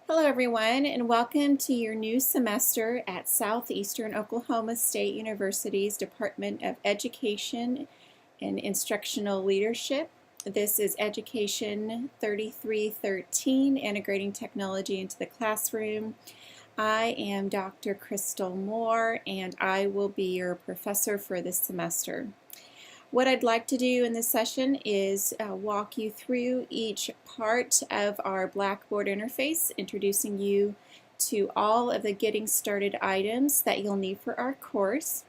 Hello everyone, and welcome to your new semester at Southeastern Oklahoma State University's Department of Education and Instructional Leadership. This is Education 3313, Integrating Technology into the Classroom. I am Dr. Crystal Moore, and I will be your professor for this semester. What I'd like to do in this session is walk you through each part of our Blackboard interface, introducing you to all of the getting started items that you'll need for our course.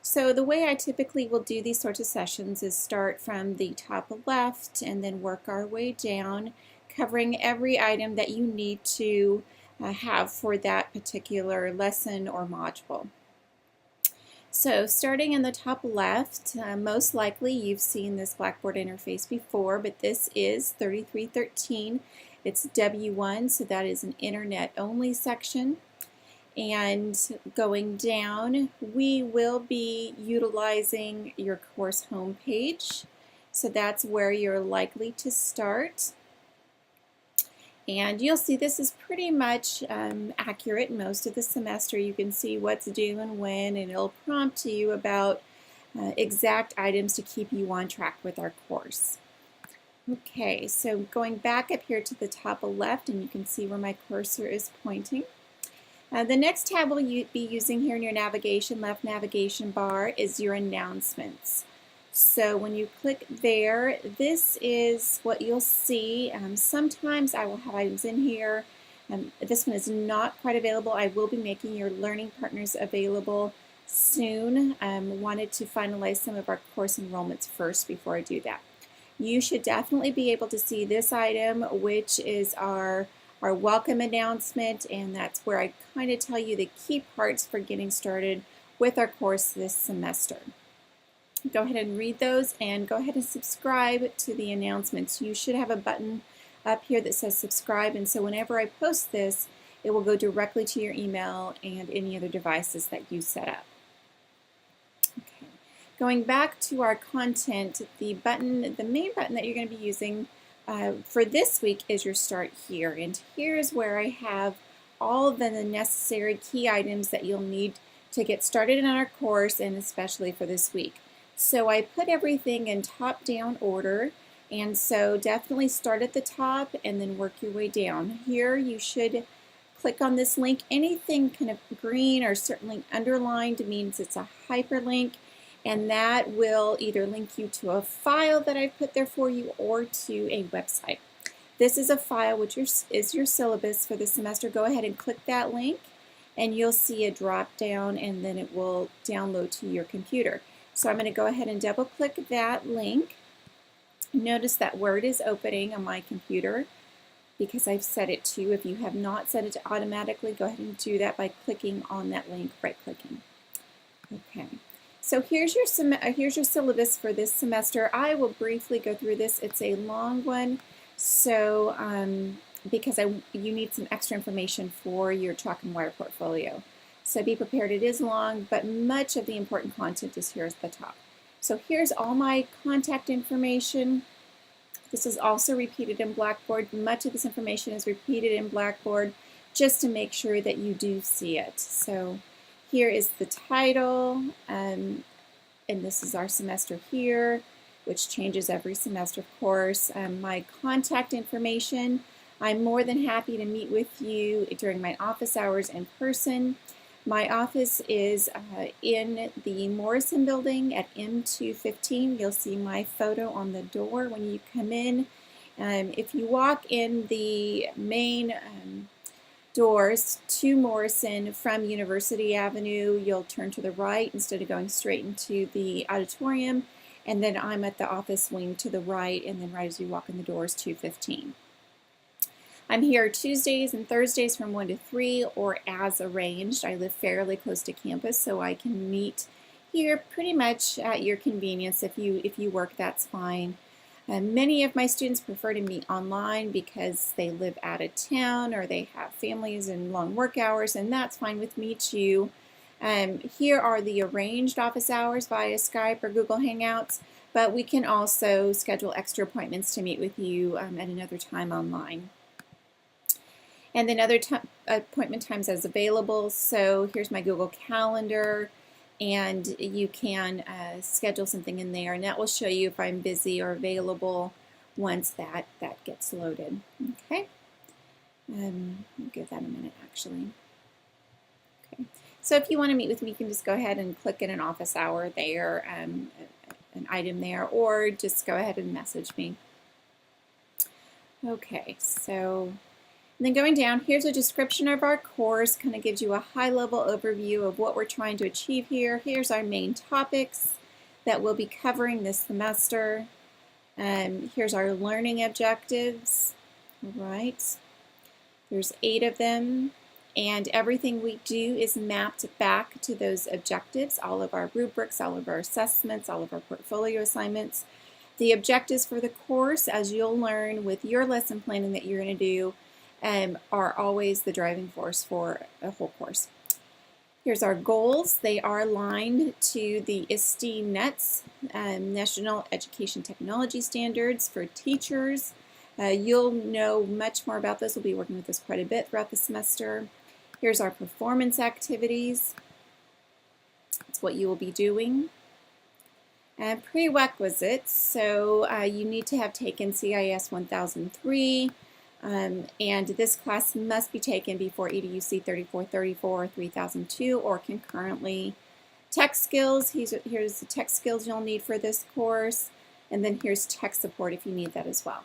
So the way I typically will do these sorts of sessions is start from the top left and then work our way down, covering every item that you need to have for that particular lesson or module. So starting in the top left, most likely you've seen this Blackboard interface before, but this is 3313. It's W1, so that is an internet only section. And going down, we will be utilizing your course homepage. So that's where you're likely to start. And you'll see this is pretty much accurate most of the semester. You can see what's due and when, and it'll prompt you about exact items to keep you on track with our course. Okay, so going back up here to the top left, and you can see where my cursor is pointing. The next tab we'll be using here in your navigation, left navigation bar, is your announcements. So when you click there, this is what you'll see. Sometimes I will have items in here. This one is not quite available. I will be making your learning partners available soon. Wanted to finalize some of our course enrollments first before I do that. You should definitely be able to see this item, which is our welcome announcement, and that's where I kind of tell you the key parts for getting started with our course this semester. Go ahead and read those and go ahead and subscribe to the announcements. You should have a button up here that says subscribe, and so whenever I post this, it will go directly to your email and any other devices that you set up. Okay. Going back to our content, the main button that you're going to be using for this week is your Start Here, and here's where I have all of the necessary key items that you'll need to get started in our course, and especially for this week. So I put everything in top-down order, and so definitely start at the top and then work your way down. Here you should click on this link. Anything kind of green or certainly underlined means it's a hyperlink, and that will either link you to a file that I've put there for you or to a website. This is a file which is your syllabus for the semester. Go ahead and click that link, and you'll see a drop down, and then it will download to your computer. So I'm going to go ahead and double click that link. Notice that Word is opening on my computer because I've set it to. If you have not set it to automatically, go ahead and do that by clicking on that link, right clicking. Okay, so here's your syllabus for this semester. I will briefly go through this. It's a long one, so because you need some extra information for your chalk and wire portfolio. So be prepared, it is long, but much of the important content is here at the top. So here's all my contact information. This is also repeated in Blackboard. Much of this information is repeated in Blackboard just to make sure that you do see it. So here is the title, and this is our semester here, which changes every semester, of course. My contact information, I'm more than happy to meet with you during my office hours in person. My office is in the Morrison building at M215. You'll see my photo on the door when you come in. If you walk in the main doors to Morrison from University Avenue, you'll turn to the right instead of going straight into the auditorium, and then I'm at the office wing to the right, and then right as you walk in the doors, 215. I'm here Tuesdays and Thursdays from 1 to 3 or as arranged. I live fairly close to campus, so I can meet here pretty much at your convenience. If you work, that's fine. Many of my students prefer to meet online because they live out of town or they have families and long work hours, and that's fine with me too. Here are the arranged office hours via Skype or Google Hangouts, but we can also schedule extra appointments to meet with you at another time online. And then other appointment times as available. So here's my Google Calendar, and you can schedule something in there, and that will show you if I'm busy or available once that gets loaded. Okay, I'll give that a minute actually. Okay, so if you want to meet with me, you can just go ahead and click in an office hour there, an item there, or just go ahead and message me. Okay, so and then going down, here's a description of our course, kind of gives you a high-level overview of what we're trying to achieve here. Here's our main topics that we'll be covering this semester. Here's our learning objectives. All right, there's 8 of them, and everything we do is mapped back to those objectives, all of our rubrics, all of our assessments, all of our portfolio assignments. The objectives for the course, as you'll learn with your lesson planning that you're going to do, are always the driving force for a whole course. Here's our goals. They are aligned to the ISTE NETS, National Education Technology Standards for teachers. You'll know much more about this. We'll be working with this quite a bit throughout the semester. Here's our performance activities. That's what you will be doing. Prerequisites, so you need to have taken CIS 1003. And this class must be taken before EDUC 3434 or 3002 or concurrently. Tech skills, here's the tech skills you'll need for this course, and then here's tech support if you need that as well.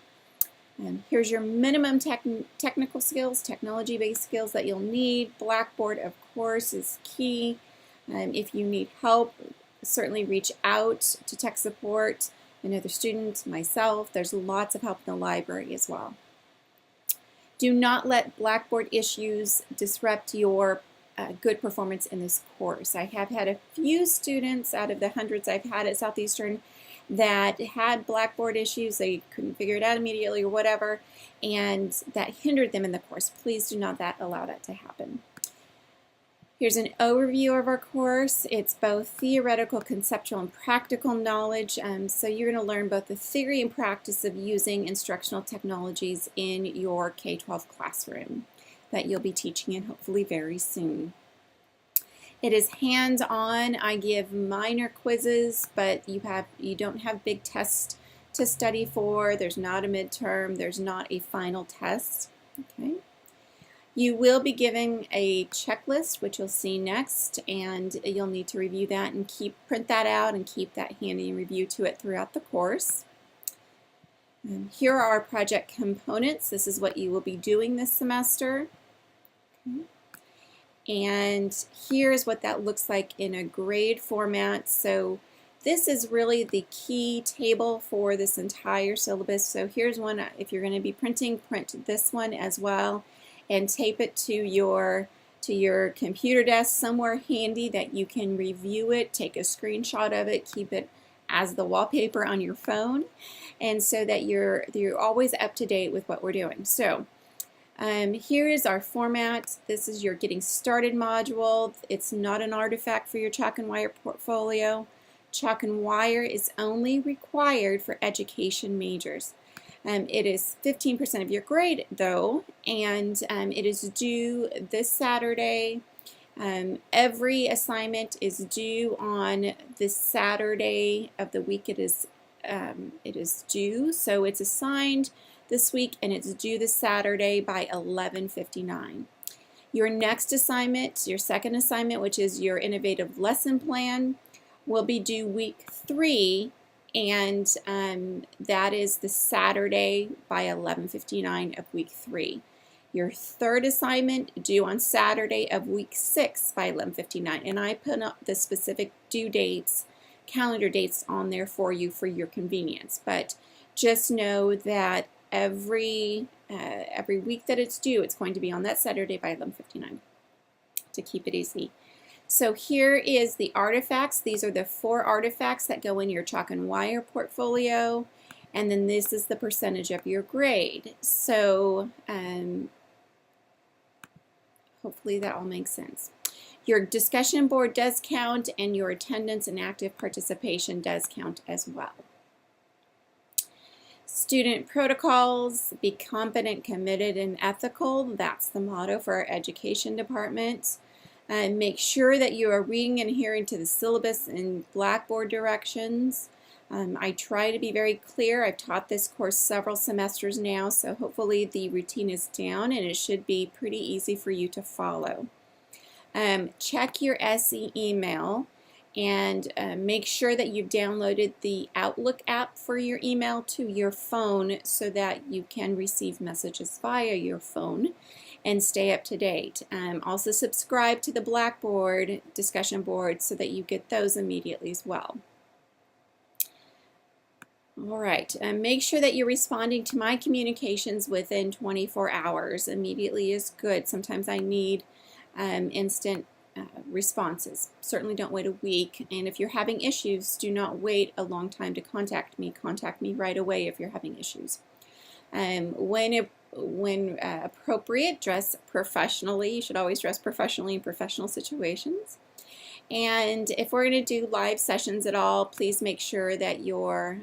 Here's your minimum technical skills, technology-based skills that you'll need. Blackboard, of course, is key. If you need help, certainly reach out to tech support, another student, myself. There's lots of help in the library as well. Do not let Blackboard issues disrupt your good performance in this course. I have had a few students out of the hundreds I've had at Southeastern that had Blackboard issues. They couldn't figure it out immediately or whatever, and that hindered them in the course. Please do not allow that to happen. Here's an overview of our course. It's both theoretical, conceptual, and practical knowledge. So you're going to learn both the theory and practice of using instructional technologies in your K-12 classroom that you'll be teaching in hopefully very soon. It is hands-on. I give minor quizzes, but you don't have big tests to study for. There's not a midterm. There's not a final test. Okay. You will be given a checklist, which you'll see next, and you'll need to review that and print that out and keep that handy and review to it throughout the course. Here are our project components. This is what you will be doing this semester. Okay. And here's what that looks like in a grade format. So this is really the key table for this entire syllabus. So here's one. If you're going to be printing, print this one as well, and tape it to your computer desk somewhere handy that you can review it, take a screenshot of it, keep it as the wallpaper on your phone, and so that you're always up to date with what we're doing. So here is our format. This is your Getting Started module. It's not an artifact for your Chalk and Wire portfolio. Chalk and Wire is only required for education majors. It is 15% of your grade, though, and it is due this Saturday. Every assignment is due on this Saturday of the week it is due. So it's assigned this week, and it's due this Saturday by 11:59. Your next assignment, your second assignment, which is your innovative lesson plan, will be due week 3. And that is the Saturday by 11:59 of week 3. Your third assignment due on Saturday of week 6 by 11:59. And I put up the specific due dates, calendar dates on there for you for your convenience. But just know that every week that it's due, it's going to be on that Saturday by 11:59 to keep it easy. So here is the artifacts. These are the 4 artifacts that go in your Chalk and Wire portfolio. And then this is the percentage of your grade. So hopefully that all makes sense. Your discussion board does count, and your attendance and active participation does count as well. Student protocols, be competent, committed, and ethical. That's the motto for our education department. Make sure that you are reading and adhering to the syllabus and Blackboard directions. I try to be very clear. I've taught this course several semesters now, so hopefully the routine is down and it should be pretty easy for you to follow. Check your SE email and make sure that you've downloaded the Outlook app for your email to your phone so that you can receive messages via your phone and stay up to date. Also subscribe to the Blackboard discussion board so that you get those immediately as well. All right, make sure that you're responding to my communications within 24 hours. Immediately is good. Sometimes I need instant responses. Certainly don't wait a week, and if you're having issues, do not wait a long time to contact me. Contact me right away if you're having issues. When appropriate, dress professionally. You should always dress professionally in professional situations. And if we're going to do live sessions at all, please make sure that your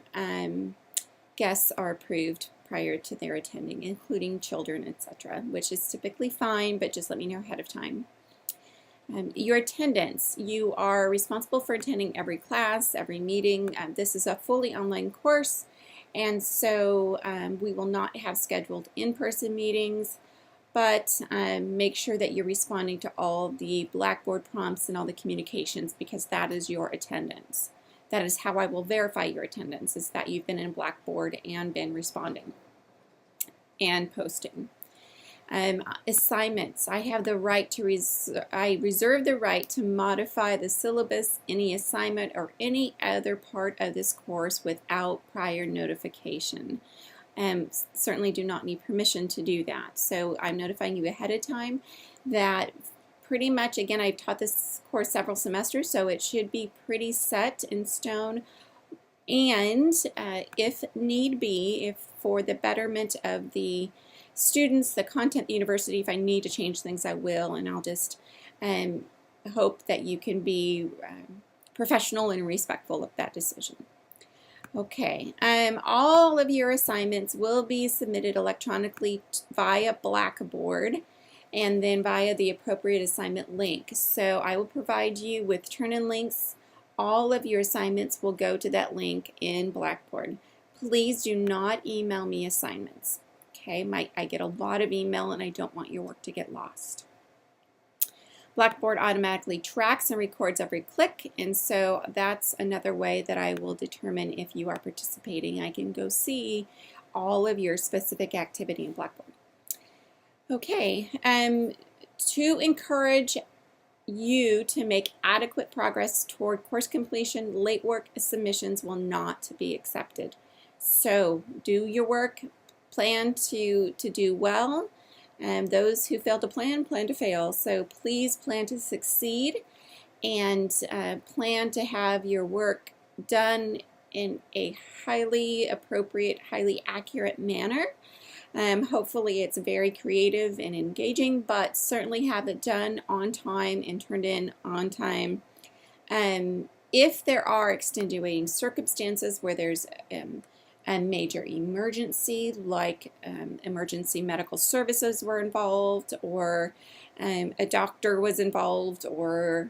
guests are approved prior to their attending, including children, etc., which is typically fine, but just let me know ahead of time. Your attendance. You are responsible for attending every class, every meeting. This is a fully online course, and so we will not have scheduled in-person meetings, but make sure that you're responding to all the Blackboard prompts and all the communications, because that is your attendance. That is how I will verify your attendance, is that you've been in Blackboard and been responding and posting. Assignments. I have the right to I reserve the right to modify the syllabus, any assignment, or any other part of this course without prior notification. Certainly do not need permission to do that. So I'm notifying you ahead of time that pretty much, again, I've taught this course several semesters, so it should be pretty set in stone. And if need be, if for the betterment of the students, the content, the university, if I need to change things, I will, and I'll just hope that you can be professional and respectful of that decision. Okay, all of your assignments will be submitted electronically via Blackboard and then via the appropriate assignment link. So I will provide you with turn-in links. All of your assignments will go to that link in Blackboard. Please do not email me assignments. Okay, I get a lot of email and I don't want your work to get lost. Blackboard automatically tracks and records every click, and so that's another way that I will determine if you are participating. I can go see all of your specific activity in Blackboard. Okay, to encourage you to make adequate progress toward course completion, late work submissions will not be accepted. So do your work, plan to do well. Those who fail to plan to fail. So please plan to succeed and plan to have your work done in a highly appropriate, highly accurate manner. Hopefully it's very creative and engaging, but certainly have it done on time and turned in on time. If there are extenuating circumstances where there's a major emergency, like emergency medical services were involved, or a doctor was involved, or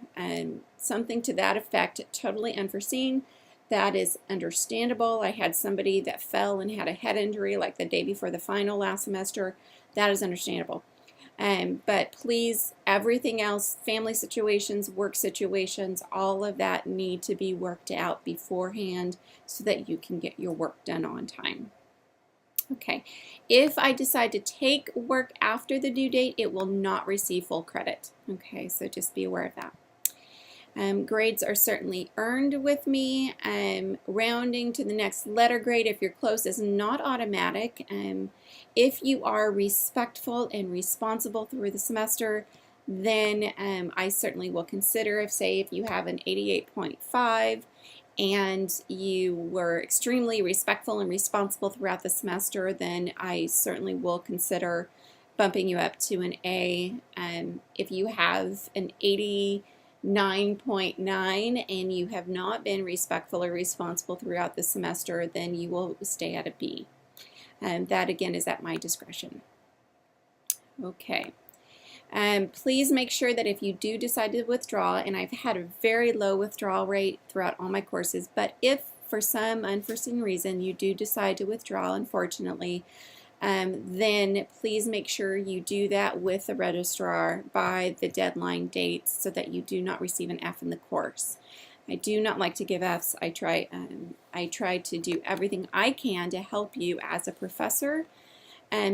something to that effect, totally unforeseen, that is understandable. I had somebody that fell and had a head injury like the day before the final last semester. That is understandable. But please, everything else, family situations, work situations, all of that need to be worked out beforehand so that you can get your work done on time. Okay, if I decide to take work after the due date, it will not receive full credit. Okay, so just be aware of that. Grades are certainly earned with me. Rounding to the next letter grade, if you're close, is not automatic. If you are respectful and responsible through the semester, then I certainly will consider, if you have an 88.5 and you were extremely respectful and responsible throughout the semester, then I certainly will consider bumping you up to an A. If you have an 89.9 and you have not been respectful or responsible throughout the semester, then you will stay at a B. That again is at my discretion. Okay. Please make sure that if you do decide to withdraw, and I've had a very low withdrawal rate throughout all my courses, but if for some unforeseen reason you do decide to withdraw, unfortunately, then please make sure you do that with the registrar by the deadline dates so that you do not receive an F in the course. I do not like to give Fs. I try to do everything I can to help you as a professor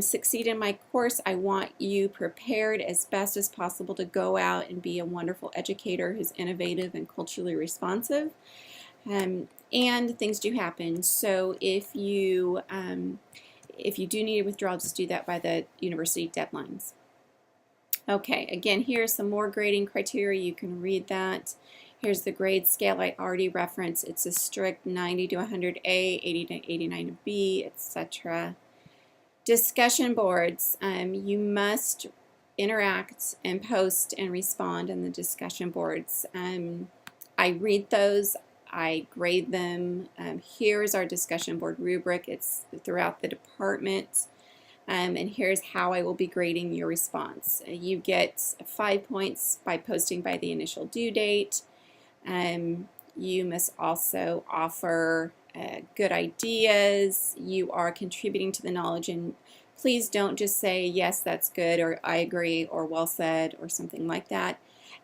succeed in my course. I want you prepared as best as possible to go out and be a wonderful educator who's innovative and culturally responsive. And things do happen. So if you do need to withdraw, just do that by the university deadlines. Okay, again, here's some more grading criteria. You can read that. Here's the grade scale I already referenced. It's a strict 90 to 100 A, 80 to 89 B, etc. Discussion boards. You must interact and post and respond in the discussion boards. I read those. I grade them. Here's our discussion board rubric. It's throughout the department. And here's how I will be grading your response. You get 5 points by posting by the initial due date. You must also offer good ideas. You are contributing to the knowledge, and please don't just say, yes, that's good, or I agree, or well said, or something like that.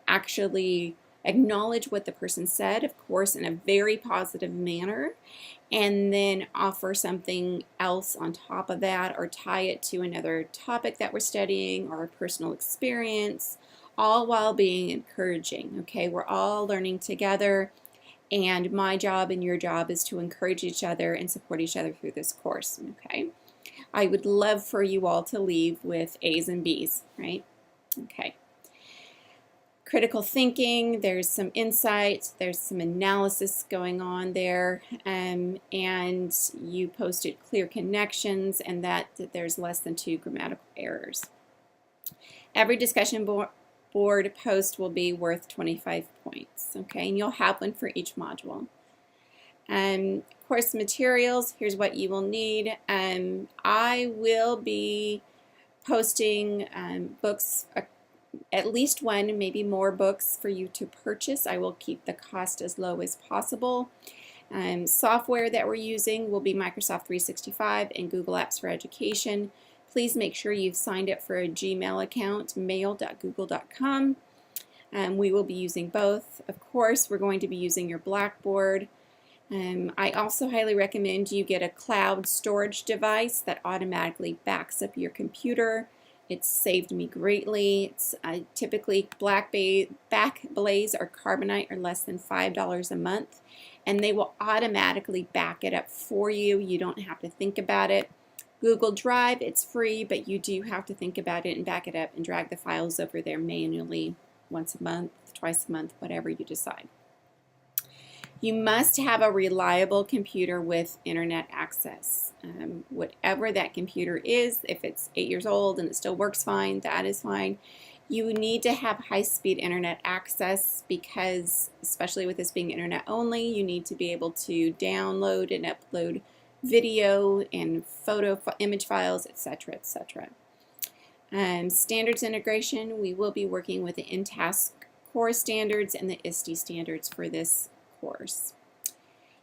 Actually acknowledge what the person said, of course, in a very positive manner, and then offer something else on top of that, or tie it to another topic that we're studying or a personal experience, all while being encouraging. Okay, we're all learning together, and my job and your job is to encourage each other and support each other through this course. Okay, I would love for you all to leave with A's and B's, right? Okay. Critical thinking, there's some insight, there's some analysis going on there, and you posted clear connections and that there's less than 2 grammatical errors. Every discussion board post will be worth 25 points, okay, and you'll have one for each module. Course materials, here's what you will need. I will be posting books, at least one, maybe more books for you to purchase. I will keep the cost as low as possible. Software that we're using will be Microsoft 365 and Google Apps for Education. Please make sure you've signed up for a Gmail account, mail.google.com. We will be using both. Of course, we're going to be using your Blackboard. I also highly recommend you get a cloud storage device that automatically backs up your computer. It's saved me greatly. It's typically Backblaze or Carbonite are less than $5 a month, and they will automatically back it up for you. You don't have to think about it. Google Drive, it's free, but you do have to think about it and back it up and drag the files over there manually once a month, twice a month, whatever you decide. You must have a reliable computer with internet access. Whatever that computer is, if it's 8 years old and it still works fine, that is fine. You need to have high-speed internet access because, especially with this being internet only, you need to be able to download and upload video and image files, etc., etc. Standards integration, we will be working with the InTask core standards and the ISTE standards for this course.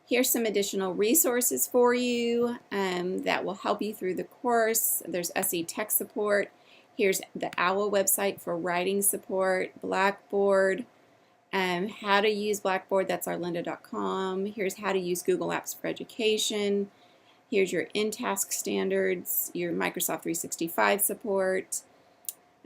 Here's some additional resources for you that will help you through the course. There's SE Tech support. Here's the OWL website for writing support, Blackboard, how to use Blackboard, that's arlinda.com. Here's how to use Google Apps for Education. Here's your InTask standards, your Microsoft 365 support,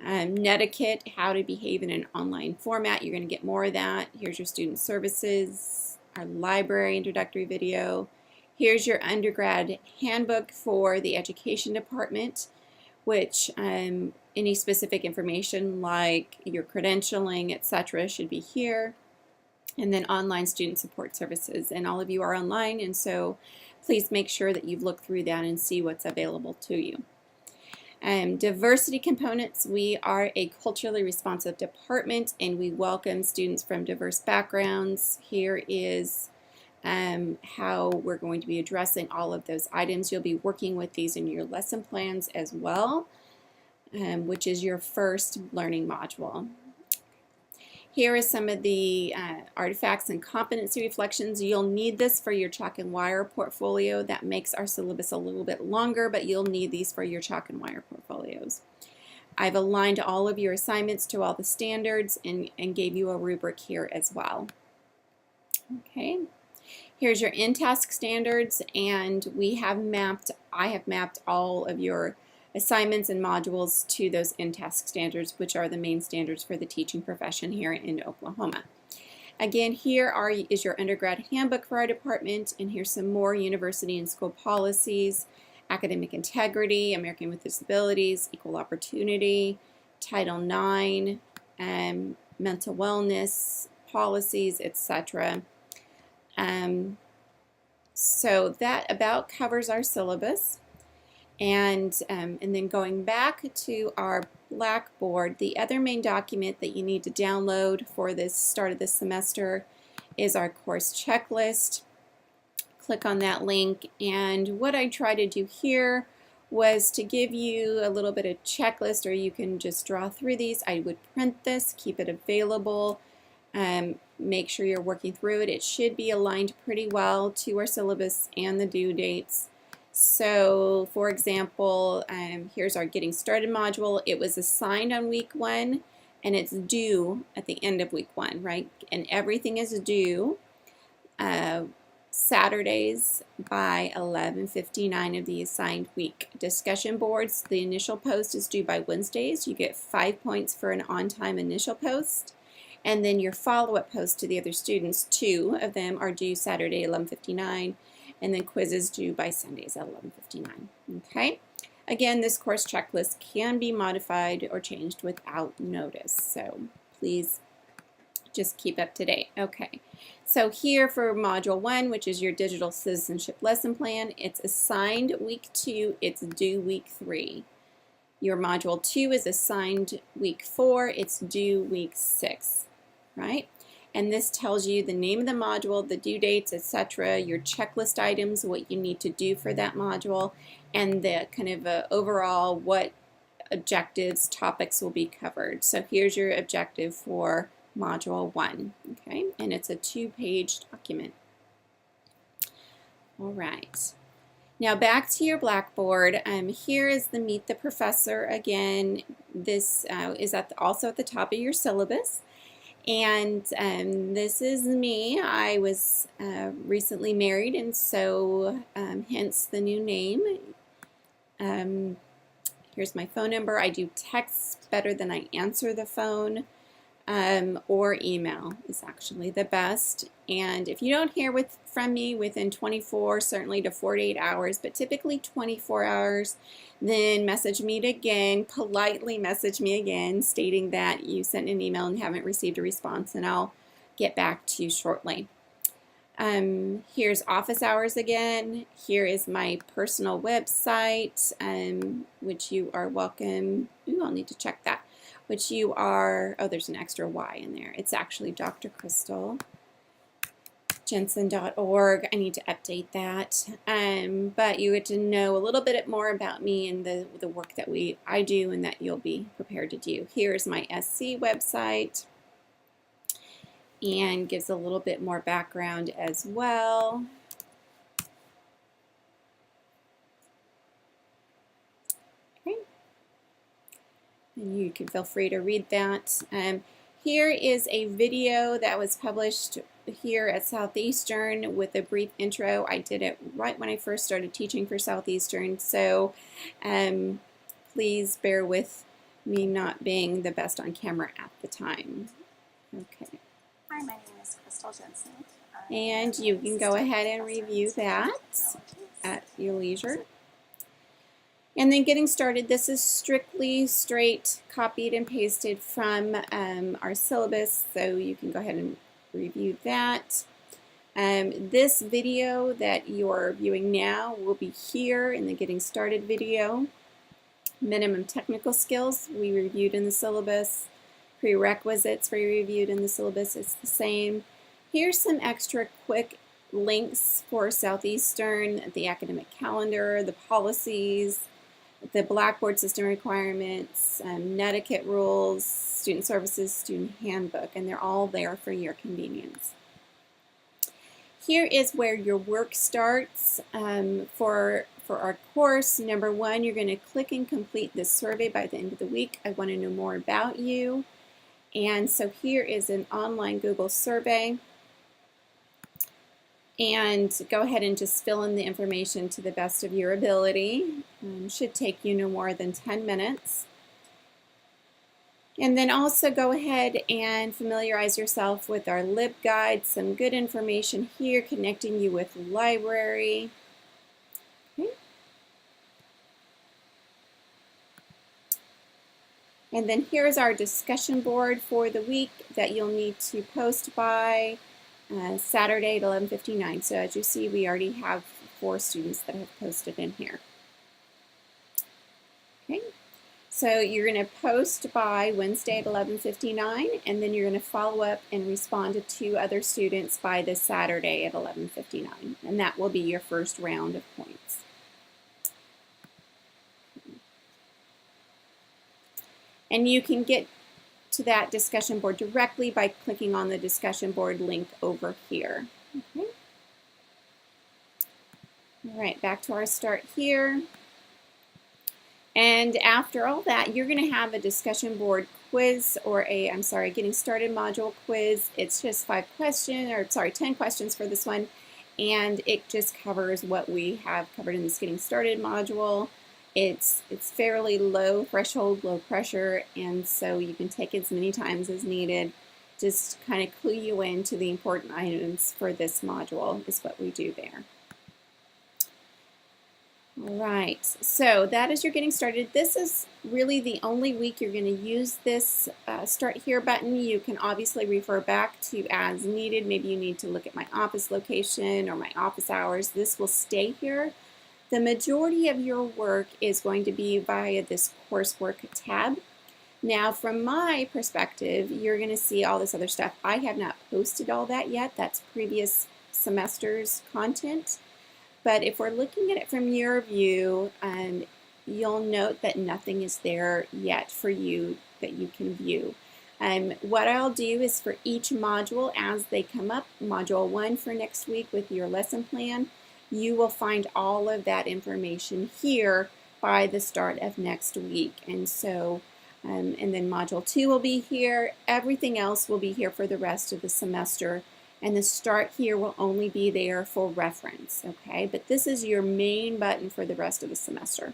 Netiquette, how to behave in an online format. You're going to get more of that. Here's your student services, our library introductory video. Here's your undergrad handbook for the education department, which any specific information like your credentialing, etc., should be here. And then online student support services. And all of you are online, and so please make sure that you've looked through that and see what's available to you. Diversity components, we are a culturally responsive department and we welcome students from diverse backgrounds. Here is how we're going to be addressing all of those items. You'll be working with these in your lesson plans as well, which is your first learning module. Here is some of the artifacts and competency reflections. You'll need this for your chalk and wire portfolio. That makes our syllabus a little bit longer, but you'll need these for your chalk and wire portfolios. I've aligned all of your assignments to all the standards and gave you a rubric here as well. Okay, here's your in-task standards, and I have mapped all of your assignments and modules to those in-task standards, which are the main standards for the teaching profession here in Oklahoma. Again, here is your undergrad handbook for our department, and here's some more university and school policies: academic integrity, American with Disabilities, equal opportunity, Title IX, mental wellness policies, etc. So that about covers our syllabus. And then going back to our Blackboard, the other main document that you need to download for this start of this semester is our course checklist. Click on that link, and what I try to do here was to give you a little bit of checklist, or you can just draw through these. I would print this, keep it available, make sure you're working through it. It should be aligned pretty well to our syllabus and the due dates. So for example, here's our Getting Started module. It was assigned on week 1 and it's due at the end of week 1, right? And everything is due Saturdays by 11:59 of the assigned week. Discussion boards, the initial post is due by Wednesdays. You get 5 points for an on-time initial post. And then your follow-up post to the other students, 2 of them are due Saturday 11:59. And then quizzes due by Sundays at 11:59. Okay? Again, this course checklist can be modified or changed without notice, so please just keep up to date. Okay, so here for Module 1, which is your Digital Citizenship Lesson Plan, it's assigned week 2, it's due week 3. Your Module 2 is assigned week 4, it's due week 6, right? And this tells you the name of the module, the due dates, etc., your checklist items, what you need to do for that module, and the kind of overall what objectives, topics will be covered. So here's your objective for Module 1, okay? And it's a 2-page document. All right. Now back to your Blackboard. Here is the Meet the Professor again. This is also at the top of your syllabus. And this is me. I was recently married, and so hence the new name. Here's my phone number. I do text better than I answer the phone, or email is actually the best. And if you don't hear from me within 24, certainly to 48 hours, but typically 24 hours, then message me again, politely message me again, stating that you sent an email and haven't received a response, and I'll get back to you shortly. Here's office hours again. Here is my personal website, which you are welcome. Ooh, I'll need to check that. Which you are, oh, there's an extra Y in there. It's actually drcrystaljensen.org. I need to update that. But you get to know a little bit more about me and the work that I do and that you'll be prepared to do. Here's my SC website, and gives a little bit more background as well. Okay. And you can feel free to read that. Here is a video that was published here at Southeastern with a brief intro. I did it right when I first started teaching for Southeastern, so please bear with me not being the best on camera at the time. Okay. Hi, my name is Crystal Jensen. And you can go ahead and review that at your leisure. And then getting started, this is strictly straight copied and pasted from our syllabus, so you can go ahead and review that. This video that you're viewing now will be here in the Getting Started video. Minimum technical skills we reviewed in the syllabus. Prerequisites we reviewed in the syllabus, it's the same. Here's some extra quick links for Southeastern, the academic calendar, the policies, the Blackboard system requirements, Netiquette rules, student services, student handbook, and they're all there for your convenience. Here is where your work starts for our course. Number one, you're going to click and complete this survey by the end of the week. I want to know more about you. And so here is an online Google survey. And go ahead and just fill in the information to the best of your ability. Should take you no more than 10 minutes. And then also go ahead and familiarize yourself with our LibGuide, some good information here connecting you with the library. Okay. And then here's our discussion board for the week that you'll need to post by Saturday at 11:59. So as you see, we already have 4 students that have posted in here. Okay. So you're going to post by Wednesday at 11:59, and then you're going to follow up and respond to 2 other students by this Saturday at 11:59, and that will be your first round of points. And you can get to that discussion board directly by clicking on the discussion board link over here. Okay. All right, back to our start here. And after all that, you're going to have a discussion board quiz or getting started module quiz. It's just 10 questions for this one. And it just covers what we have covered in this getting started module. It's fairly low threshold, low pressure, and so you can take it as many times as needed. Just kind of clue you into the important items for this module is what we do there. All right, so that is your getting started. This is really the only week you're going to use this Start Here button. You can obviously refer back to as needed. Maybe you need to look at my office location or my office hours. This will stay here. The majority of your work is going to be via this coursework tab. Now, from my perspective, you're going to see all this other stuff. I have not posted all that yet. That's previous semester's content. But if we're looking at it from your view, you'll note that nothing is there yet for you that you can view. What I'll do is for each module as they come up, Module 1 for next week with your lesson plan, you will find all of that information here by the start of next week. And so, and then Module 2 will be here. Everything else will be here for the rest of the semester. And the Start Here will only be there for reference, okay? But this is your main button for the rest of the semester.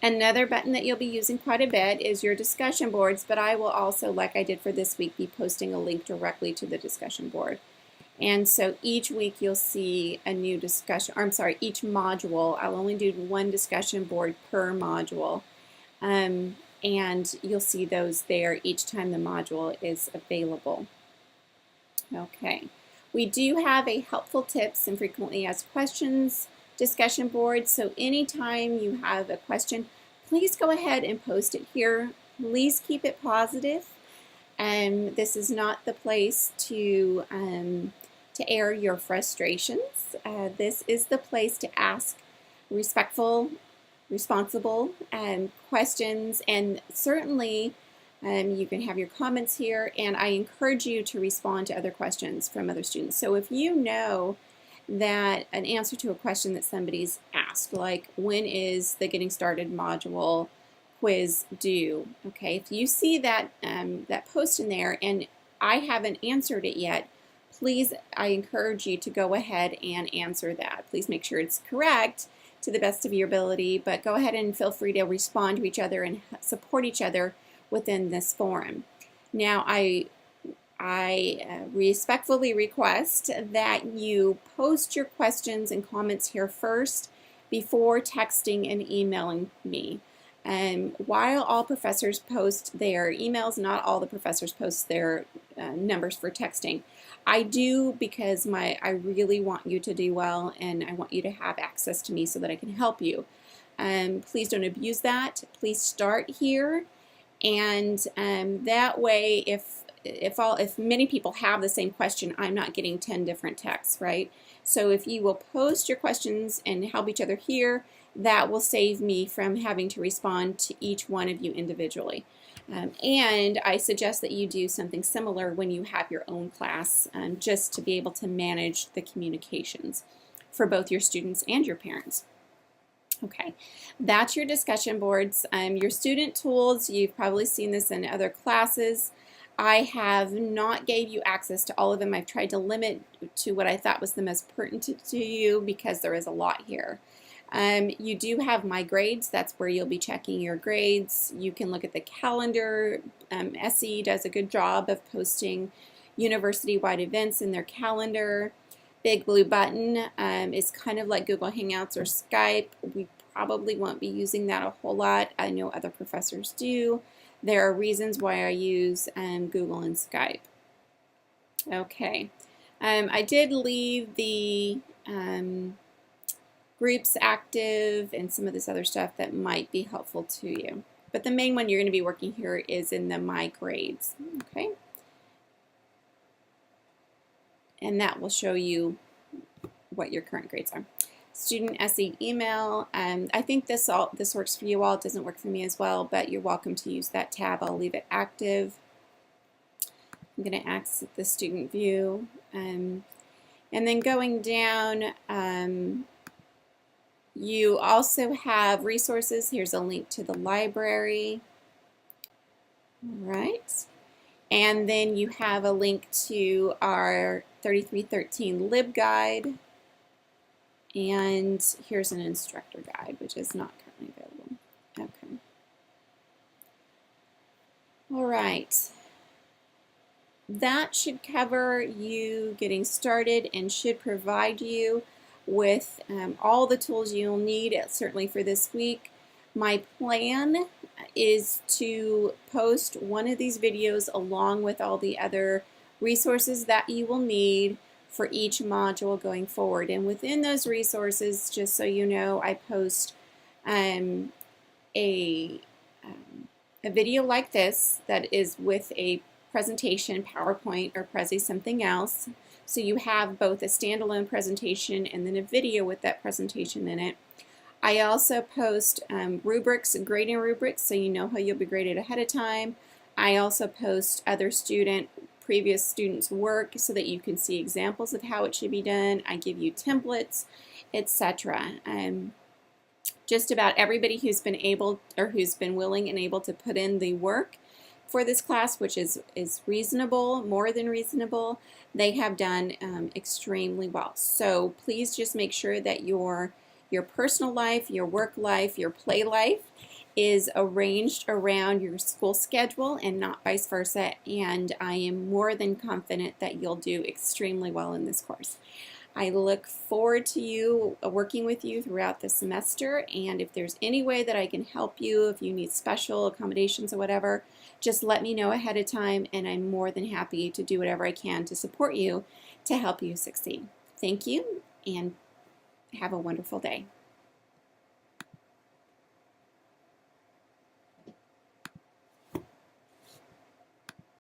Another button that you'll be using quite a bit is your discussion boards, but I will also, like I did for this week, be posting a link directly to the discussion board. And so each week you'll see a new discussion, each module, I'll only do 1 discussion board per module. And you'll see those there each time the module is available. Okay, we do have a helpful tips and frequently asked questions discussion board. So anytime you have a question, please go ahead and post it here. Please keep it positive. This is not the place to air your frustrations. This is the place to ask respectful, responsible questions, and certainly you can have your comments here, and I encourage you to respond to other questions from other students. So if you know that an answer to a question that somebody's asked, like when is the Getting Started module quiz due? Okay, if you see that, that post in there and I haven't answered it yet, please, I encourage you to go ahead and answer that. Please make sure it's correct to the best of your ability, but go ahead and feel free to respond to each other and support each other within this forum. Now, I respectfully request that you post your questions and comments here first before texting and emailing me. While all professors post their emails, not all the professors post their numbers for texting. I do because I really want you to do well, and I want you to have access to me so that I can help you. Please don't abuse that. Please start here, and that way, if if many people have the same question, I'm not getting 10 different texts, right? So if you will post your questions and help each other here, that will save me from having to respond to each one of you individually. And I suggest that you do something similar when you have your own class, just to be able to manage the communications for both your students and your parents. Okay, that's your discussion boards. Your student tools, you've probably seen this in other classes. I have not gave you access to all of them. I've tried to limit to what I thought was the most pertinent to you because there is a lot here. You do have My Grades. That's where you'll be checking your grades. You can look at the calendar. SE does a good job of posting university-wide events in their calendar. Big Blue Button is kind of like Google Hangouts or Skype. We probably won't be using that a whole lot. I know other professors do. There are reasons why I use Google and Skype. Okay, I did leave the groups active and some of this other stuff that might be helpful to you. But the main one you're going to be working here is in the My Grades. Okay. And that will show you what your current grades are. Student SE email. I think this works for you all. It doesn't work for me as well, but you're welcome to use that tab. I'll leave it active. I'm going to exit the student view. And then going down, you also have resources. Here's a link to the library. All right. And then you have a link to our 3313 LibGuide. And here's an instructor guide, which is not currently available. Okay. All right. That should cover you getting started and should provide you with all the tools you'll need, certainly for this week. My plan is to post one of these videos along with all the other resources that you will need for each module going forward. And within those resources, just so you know, I post a video like this that is with a presentation, PowerPoint or Prezi something else. So you have both a standalone presentation and then a video with that presentation in it. I also post rubrics, grading rubrics, so you know how you'll be graded ahead of time. I also post other previous students' work so that you can see examples of how it should be done. I give you templates, etc. Just about everybody who's been able or who's been willing and able to put in the work for this class, which is reasonable, more than reasonable, they have done extremely well. So please just make sure that your personal life, your work life, your play life is arranged around your school schedule and not vice versa. And I am more than confident that you'll do extremely well in this course. I look forward to working with you throughout the semester, and if there's any way that I can help you, if you need special accommodations or whatever, just let me know ahead of time, and I'm more than happy to do whatever I can to support you to help you succeed. Thank you, and have a wonderful day.